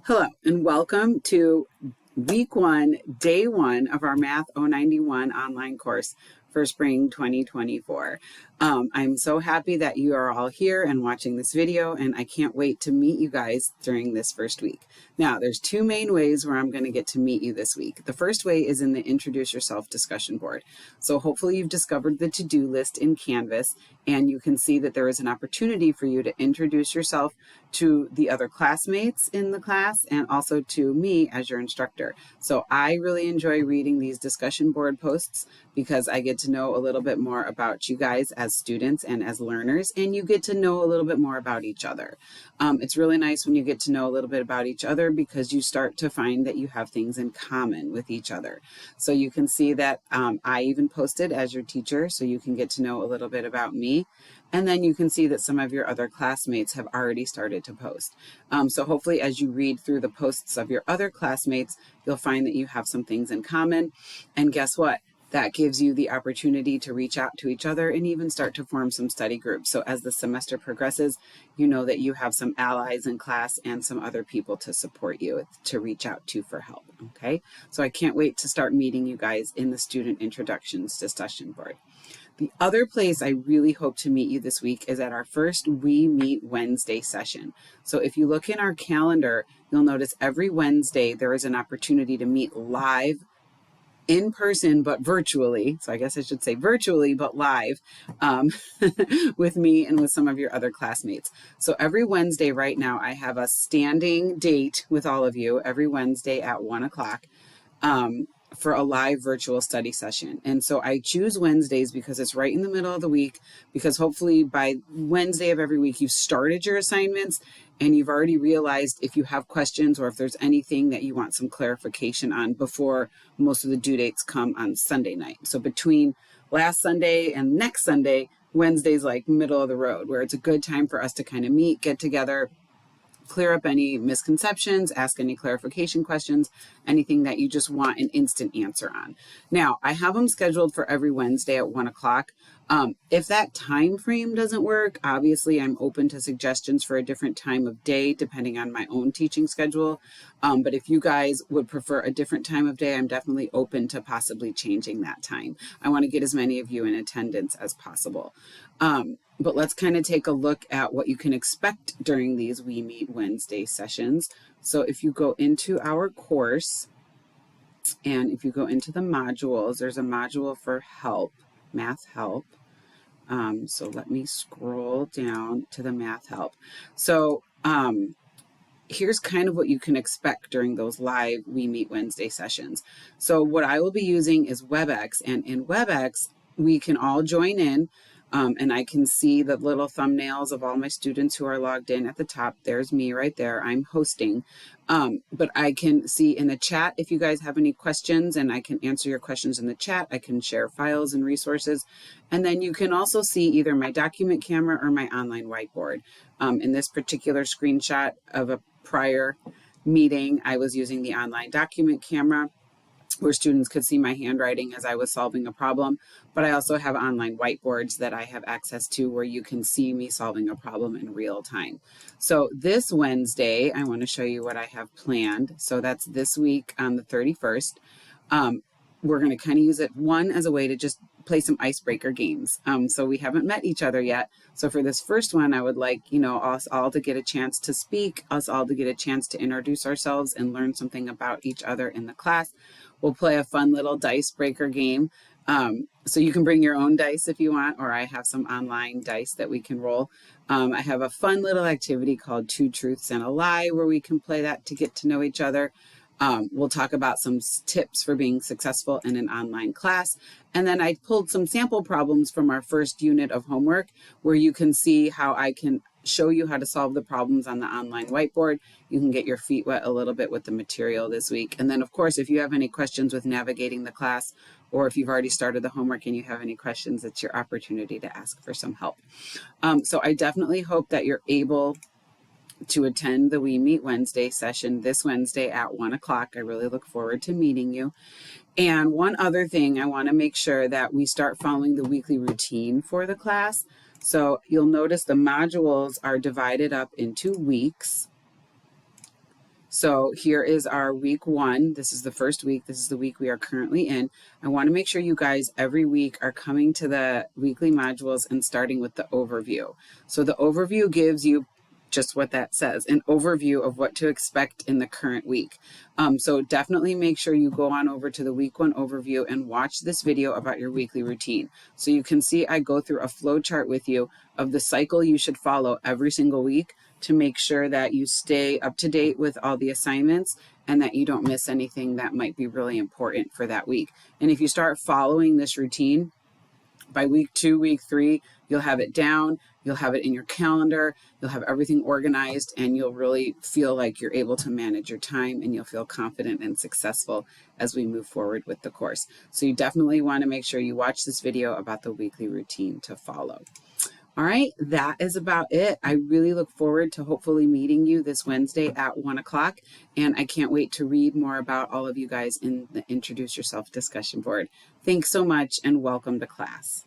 Hello and welcome to week one, day one of our Math 091 online course for spring 2024. I'm so happy that you are all here and watching this video, and I can't wait to meet you guys during this first week. Now, there's two main ways where I'm going to get to meet you this week. The first way is in the Introduce Yourself discussion board. So hopefully you've discovered the to-do list in Canvas, and you can see that there is an opportunity for you to introduce yourself to the other classmates in the class and also to me as your instructor. So I really enjoy reading these discussion board posts because I get to know a little bit more about you guys as students and as learners, and you get to know a little bit more about each other. It's really nice when you get to know a little bit about each other because you start to find that you have things in common with each other. So you can see that I even posted as your teacher, so you can get to know a little bit about me. And then you can see that some of your other classmates have already started to post. So hopefully as you read through the posts of your other classmates, you'll find that you have some things in common. And guess what? That gives you the opportunity to reach out to each other and even start to form some study groups. So as the semester progresses, you know that you have some allies in class and some other people to support you, to reach out to for help, okay? So I can't wait to start meeting you guys in the Student Introductions discussion board. The other place I really hope to meet you this week is at our first We Meet Wednesday session. So if you look in our calendar, you'll notice every Wednesday there is an opportunity to meet live in person, but virtually. So I guess I should say virtually, but live with me and with some of your other classmates. So every Wednesday right now, I have a standing date with all of you every Wednesday at 1 o'clock. For a live virtual study session. And so I choose Wednesdays because it's right in the middle of the week, because hopefully by Wednesday of every week, you've started your assignments and you've already realized if you have questions or if there's anything that you want some clarification on before most of the due dates come on Sunday night. So between last Sunday and next Sunday, Wednesday's like middle of the road, where it's a good time for us to kind of meet, get together, clear up any misconceptions, ask any clarification questions, anything that you just want an instant answer on. Now, I have them scheduled for every Wednesday at 1 o'clock. If that time frame doesn't work, obviously I'm open to suggestions for a different time of day depending on my own teaching schedule. But if you guys would prefer a different time of day, I'm definitely open to possibly changing that time. I want to get as many of you in attendance as possible. But let's kind of take a look at what you can expect during these We Meet Wednesday sessions. So if you go into our course and if you go into the modules, there's a module for help, math help. So let me scroll down to the math help. So here's kind of what you can expect during those live We Meet Wednesday sessions. So what I will be using is WebEx, and in WebEx, we can all join in. And I can see the little thumbnails of all my students who are logged in at the top. There's me right there. I'm hosting. But I can see in the chat if you guys have any questions, and I can answer your questions in the chat. I can share files and resources. And then you can also see either my document camera or my online whiteboard. In this particular screenshot of a prior meeting, I was using the online document camera, where students could see my handwriting as I was solving a problem. But I also have online whiteboards that I have access to where you can see me solving a problem in real time. So this Wednesday, I want to show you what I have planned. So that's this week on the 31st. We're going to kind of use it, one, as a way to just play some icebreaker games. So we haven't met each other yet. So for this first one, I would like, us all to get a chance to speak, us all to get a chance to introduce ourselves and learn something about each other in the class. We'll play a fun little dice breaker game. So you can bring your own dice if you want, or I have some online dice that we can roll. I have a fun little activity called Two Truths and a Lie, where we can play that to get to know each other. We'll talk about some tips for being successful in an online class. And then I pulled some sample problems from our first unit of homework where you can see how I can show you how to solve the problems on the online whiteboard. You can get your feet wet a little bit with the material this week. And then, of course, if you have any questions with navigating the class, or if you've already started the homework and you have any questions, it's your opportunity to ask for some help. So I definitely hope that you're able to attend the We Meet Wednesday session this Wednesday at 1 o'clock. I really look forward to meeting you. And one other thing, I want to make sure that we start following the weekly routine for the class. So you'll notice the modules are divided up into weeks. So here is our week one. This is the first week. This is the week we are currently in. I want to make sure you guys every week are coming to the weekly modules and starting with the overview. So the overview gives you just what that says, an overview of what to expect in the current week. So definitely make sure you go on over to the week one overview and watch this video about your weekly routine. So you can see I go through a flow chart with you of the cycle you should follow every single week to make sure that you stay up to date with all the assignments and that you don't miss anything that might be really important for that week. And if you start following this routine, by week 2, week 3, you'll have it down, you'll have it in your calendar, you'll have everything organized, and you'll really feel like you're able to manage your time and you'll feel confident and successful as we move forward with the course. So you definitely want to make sure you watch this video about the weekly routine to follow. All right, that is about it. I really look forward to hopefully meeting you this Wednesday at 1 o'clock. And I can't wait to read more about all of you guys in the Introduce Yourself discussion board. Thanks so much and welcome to class.